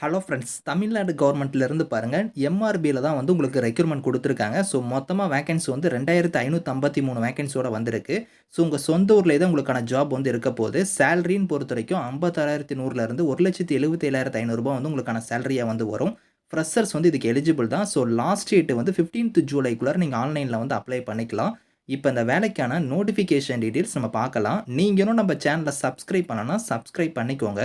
Hello friends, Tamil Nadu கவர்மெண்ட்லேருந்து பாருங்கள் எம்ஆர்பியில் தான் வந்து உங்களுக்கு ரெக்ரூட்மெண்ட் கொடுத்துருக்காங்க. ஸோ மொத்தமாக வேகன்சி வந்து 2553 வேகன்சியோட வந்திருக்கு. ஸோ உங்கள் சொந்த ஊர்லேயே தான் உங்களுக்கான ஜாப் வந்து இருக்க போகுது. சேலரின்னு பொறுத்த வரைக்கும் 56,100லேருந்து 1,77,500 வந்து உங்களுக்கான சேலரியாக வந்து வரும். ஃப்ரெஷர்ஸ் வந்து இதுக்கு எலிஜிபிள் தான். ஸோ லாஸ்ட் டேட் வந்து 15th ஜூலைக்குள்ளே நீங்கள் ஆன்லைனில் வந்து அப்ளை பண்ணிக்கலாம். இப்போ இந்த வேலைக்கான நோட்டிஃபிகேஷன் டீட்டெயில்ஸ் நம்ம பார்க்கலாம். நீங்களும் நம்ம சேனலை சப்ஸ்கிரைப் பண்ணனா சப்ஸ்கிரைப் பண்ணிக்கோங்க.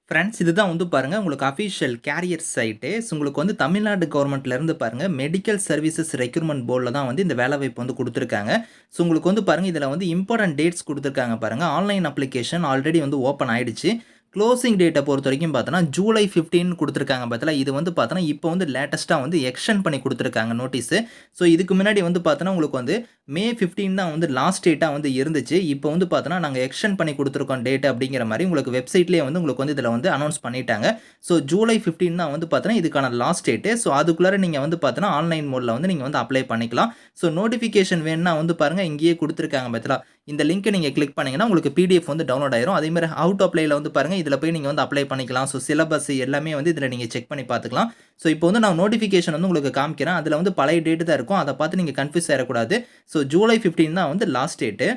ஃப்ரெண்ட்ஸ், இதுதான் வந்து பாருங்கள் உங்களுக்கு அஃபிஷியல் கேரியர் சைட்டு. ஸோ உங்களுக்கு வந்து தமிழ்நாடு கவர்மெண்ட்லேருந்து பாருங்கள் மெடிக்கல் சர்வீசஸ் ரெக்ரூட்மெண்ட் போர்டில் தான் வந்து இந்த வேலைவாய்ப்பு வந்து கொடுத்துருக்காங்க. ஸோ உங்களுக்கு வந்து பாருங்கள் இதில் வந்து இம்பார்ட்டன்ட் டேட்ஸ் கொடுத்துருக்காங்க பாருங்கள். ஆன்லைன் அப்ளிகேஷன் ஆல்ரெடி வந்து ஓப்பன் ஆயிடுச்சு. க்ளோசிங் டேட்டை பொறுத்த வரைக்கும் பார்த்தோன்னா ஜூலை 15 கொடுத்துருக்காங்க பார்த்தல. இது வந்து பார்த்தோன்னா இப்போ வந்து லேட்டஸ்ட்டாக வந்து எக்ஸ்டெண்ட் பண்ணி கொடுத்துருக்காங்க நோட்டீஸு. ஸோ இதுக்கு முன்னாடி வந்து பார்த்தோன்னா உங்களுக்கு வந்து மே 15 தான் வந்து லாஸ்ட் டேட்டாக வந்து இருந்துச்சு. இப்போ வந்து பார்த்தோன்னா நாங்கள் எக்ஸ்டெண்ட் பண்ணி கொடுத்துருக்கோம் டேட் அப்படிங்கிற மாதிரி உங்களுக்கு வெப்சைட்லேயே வந்து உங்களுக்கு வந்து இதில் வந்து அனௌன்ஸ் பண்ணிட்டாங்க. ஸோ ஜூலை 15 தான் வந்து பார்த்தோன்னா இதுக்கான லாஸ்ட் டேட்டு. ஸோ அதுக்குள்ளார நீங்கள் வந்து பார்த்தோன்னா ஆன்லைன் மோடில் வந்து நீங்கள் வந்து அப்ளை பண்ணிக்கலாம். ஸோ நோட்டிஃபிகேஷன் வேணுன்னா வந்து பாருங்கள் இங்கேயே கொடுத்துருக்காங்க பார்த்தல. இந்த லிங்க்கை நீங்கள் கிளிக் பண்ணிங்கன்னா உங்களுக்கு பிடிஎஃப் வந்து டவுன்லோட் ஆயிரும். அதேமாதிரி ஹவு டு அப்ளைல வந்து பாருங்கள் இதில் போய் நீங்கள் வந்து அப்ளை பண்ணிக்கலாம். ஸோ சிலபஸ் எல்லாமே வந்து இதில் நீங்கள் செக் பண்ணி பார்த்துக்கலாம். ஸோ இப்போ வந்து நான் நோட்டிஃபிகேஷன் வந்து உங்களுக்கு காமிக்கிறேன். அதில் வந்து பழைய டேட்டு தான் இருக்கும். அதை பார்த்து நீங்கள் கன்ஃபியூஸ் ஆகிடக்கூடாது. ஸோ ஜூலை 15 தான் வந்து லாஸ்ட் டேட்டு.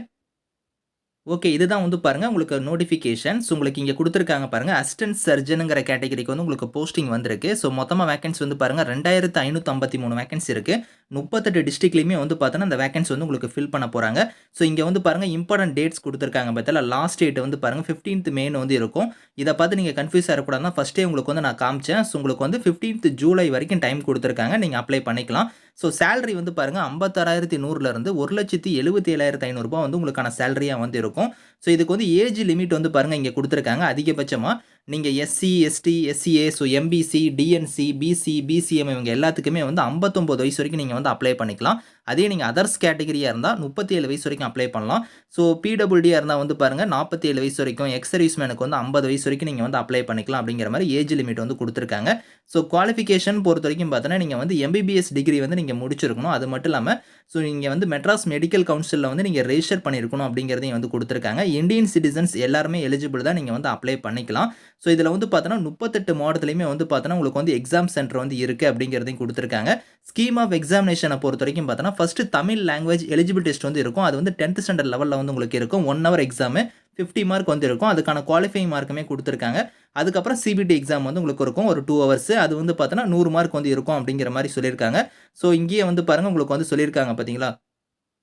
ஓகே, இதுதான் வந்து பாருங்க உங்களுக்கு நோட்டிஃபிகேஷன்ஸ் உங்களுக்கு இங்க குடுத்துருக்காங்க பாருங்க. அசிஸ்டன்ட் சர்ஜன்ங்கிற கேட்டகரிக்கு வந்து உங்களுக்கு போஸ்டிங் வந்திருக்கு. ஸோ மொத்தமா வேகன்சி வந்து பாருங்க 2553 வேகன்சி இருக்கு. 38 டிஸ்ட்ரிக்ட்லயுமே வந்து பார்த்தோன்னா அந்த வேகன்சி வந்து உங்களுக்கு ஃபில் பண்ண போறாங்க. ஸோ இங்க வந்து பாருங்க இம்பார்ட்டன்ட் டேட்ஸ் குடுத்துருக்காங்க பார்த்தீங்களா. லாஸ்ட் டேட் வந்து பாருங்க 15th மேன்னு வந்து இருக்கும். இதை பார்த்து நீங்க கன்ஃபியூஸ் ஆகக்கூடாதுன்னா ஃபர்ஸ்ட்டே உங்களுக்கு வந்து நான் காமிச்சேன். ஸோ உங்களுக்கு வந்து 15th ஜூலை வரைக்கும் டைம் குடுத்துருக்காங்க. நீங்க அப்ளை பண்ணிக்கலாம். ஸோ சேலரி வந்து பாருங்க 56,100லேருந்து 1,77,500 வந்து உங்களுக்கான சேலரியா வந்து இருக்கும். ஸோ இதுக்கு வந்து ஏஜ் லிமிட் வந்து பாருங்க இங்க குடுத்துருக்காங்க. அதிகபட்சமா நீங்க SC, ST, SCA, so MBC, DNC, BC, BCM இவங்க எல்லாத்துக்குமே வந்து 59 வயசு வரைக்கும் நீங்க வந்து அப்ளை பண்ணிக்கலாம். அதே நீங்க அதர்ஸ் கேட்டகரியா இருந்தா 37 வயசு வரைக்கும் அப்ளை பண்ணலாம். ஸோ பிடபிள்யூடியா இருந்தா வந்து பாருங்க 47 வயசு வரைக்கும், எக்ஸ் சர்வீஸ்மேனுக்கு வந்து 50 வயசு வரைக்கும் நீங்க வந்து அப்ளை பண்ணிக்கலாம் அப்படிங்கிற மாதிரி ஏஜ் லிமிட் வந்து குடுத்துருக்காங்க. ஸோ குவாலிஃபிகேஷன் பொறுத்த வரைக்கும் பார்த்தோன்னா நீங்க வந்து எம்பிபிஎஸ் டிகிரி வந்து நீங்க முடிச்சிருக்கணும். அது மட்டும் இல்லாம ஸோ நீங்க வந்து மெட்ராஸ் மெடிக்கல் கவுன்சிலில் வந்து நீங்க ரெஜிஸ்டர் பண்ணியிருக்கணும் அப்படிங்கிறதையும் வந்து கொடுத்துருக்காங்க. இந்தியன் சிட்டிசன்ஸ் எல்லாருமே எலிஜிபிள் தான் நீங்க வந்து அப்ளை பண்ணிக்கலாம். ஸோ இதில் வந்து பார்த்தோன்னா 38 மாவட்டத்துலையுமே வந்து பார்த்தோன்னா உங்களுக்கு வந்து எக்ஸாம் சென்டர் வந்து இருக்கு அப்படிங்கிறதையும் கொடுத்துருக்காங்க. ஸ்கீம் ஆஃப் எக்ஸாமினேஷனை பொறுத்த வரைக்கும் பார்த்தோன்னா first Tamil language eligible test வந்து இருக்கும். அது வந்து 10th ஸ்டாண்டர்ட் லெவலில் வந்து உங்களுக்கு இருக்கும். 1 hour எக்ஸாமு 50 மார்க் வந்து இருக்கும். அதுக்கான குவாலிஃபைங் மார்க்குமே கொடுத்துருக்காங்க. அதுக்கப்புறம் சிபிடி எக்ஸாம் வந்து உங்களுக்கு இருக்கும் ஒரு 2 hours. அது வந்து பார்த்தோன்னா 100 மார்க் வந்து இருக்கும் அப்படிங்கிற மாதிரி சொல்லியிருக்காங்க. ஸோ இங்கேயே வந்து பாருங்க உங்களுக்கு வந்து சொல்லியிருக்காங்க பார்த்தீங்களா.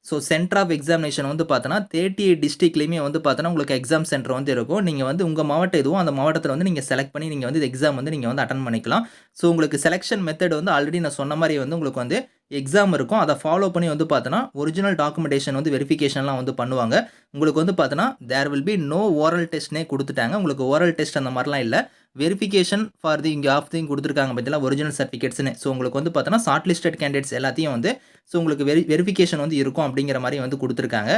ஸோ சென்டர் ஆஃப் எக்ஸாமினேஷன் வந்து பார்த்தோன்னா 38 டிஸ்ட்ரிக்ட்லையுமே வந்து பார்த்தோன்னா உங்களுக்கு எக்ஸாம் சென்டர் வந்து இருக்கும். நீங்கள் வந்து உங்கள் மாவட்டம் எதுவோ அந்த மாவட்டத்தில் வந்து நீங்கள் செலக்ட் பண்ணி நீங்கள் வந்து எக்ஸாம் வந்து நீங்கள் வந்து அட்டன் பண்ணிக்கலாம். ஸோ உங்களுக்கு செலெக்ஷன் மெத்தட் வந்து ஆல்ரெடி நான் சொன்ன மாதிரி வந்து உங்களுக்கு வந்து எக்ஸாம் இருக்கும். அதை ஃபாலோ பண்ணி வந்து பார்த்தோன்னா ஒரிஜினல் டாக்குமெண்டேஷன் வந்து வெரிஃபிகேஷன்லாம் வந்து பண்ணுவாங்க. உங்களுக்கு வந்து பார்த்தோன்னா there will be no oral டெஸ்ட்னே கொடுத்துட்டாங்க. உங்களுக்கு ஓரல் டெஸ்ட் அந்த மாதிரிலாம் இல்லை. வெரிஃபிகேஷன் ஃபார் தி இங்கே ஆஃப் திங் கொடுத்துருக்காங்க பார்த்தீங்களா ஒரிஜினல் சர்டிஃபிகேட்ஸ்னு. ஸோ உங்களுக்கு வந்து பார்த்தோன்னா ஷார்ட் லிஸ்டட் கேண்டிடேட்ஸ் எல்லாத்தையும் வந்து ஸோ உங்களுக்கு வெரிஃபிகேஷன் வந்து இருக்கும் அப்படிங்கிற மாதிரி வந்து கொடுத்துருக்காங்க.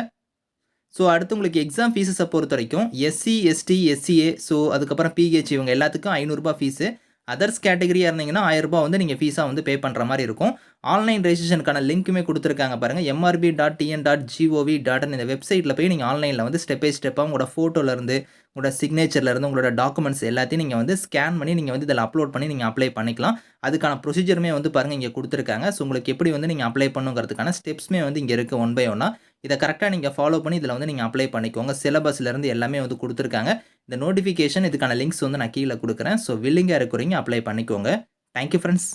ஸோ அடுத்து உங்களுக்கு எக்ஸாம் ஃபீஸஸை பொறுத்த வரைக்கும் எஸ்சி, எஸ்டி, எஸ்சிஏ, ஸோ அதுக்கப்புறம் பிஹெச் இவங்க எல்லாத்துக்கும் ரூ. 500 ஃபீஸு. அதர்ஸ் கேட்டகரியாக இருந்தீங்கன்னா ரூ. 1000 வந்து நீங்கள் ஃபீஸாக வந்து பே பண்ணுற மாதிரி இருக்கும். ஆன்லைன் ரெஜிஸ்ட்ரேஷனுக்கான லிங்க்குமே கொடுத்துருக்காங்க பாருங்கள். mrb.tn.gov.in இந்த வெப்சைட்டில் போய் நீங்கள் ஆன்லைனில் வந்து ஸ்டெப் பை ஸ்டெப்பாக உங்களோட ஃபோட்டோலேருந்து உங்களோட சிக்னேச்சர்லேருந்து உங்களோட டாக்குமெண்ட்ஸ் எல்லாத்தையும் நீங்கள் வந்து ஸ்கேன் பண்ணி நீங்கள் வந்து இதில் அப்லோட் பண்ணி நீங்கள் அப்ளை பண்ணிக்கலாம். அதுக்கான ப்ரொசீஜருமே வந்து பாருங்கள் இங்கே கொடுத்துருக்காங்க. ஸோ உங்களுக்கு எப்படி வந்து நீங்கள் அப்ளை பண்ணுங்கிறதுக்கான ஸ்டெப்ஸ்மே வந்து இங்கே இருக்குது 1 by 1. இதை கரெக்டாக நீங்கள் ஃபாலோ பண்ணி இதில் வந்து நீங்கள் அப்ளை பண்ணிக்கோங்க. சிலபஸ்லேருந்து எல்லாமே வந்து கொடுத்துருக்காங்க. இந்த நோட்டிஃபிகேஷன் இதுக்கான லிங்க்ஸ் வந்து நான் கீழே கொடுக்குறேன். ஸோ வில்லிங்காக இருக்கிறீங்க அப்ளை பண்ணிக்கோங்க. Thank you friends.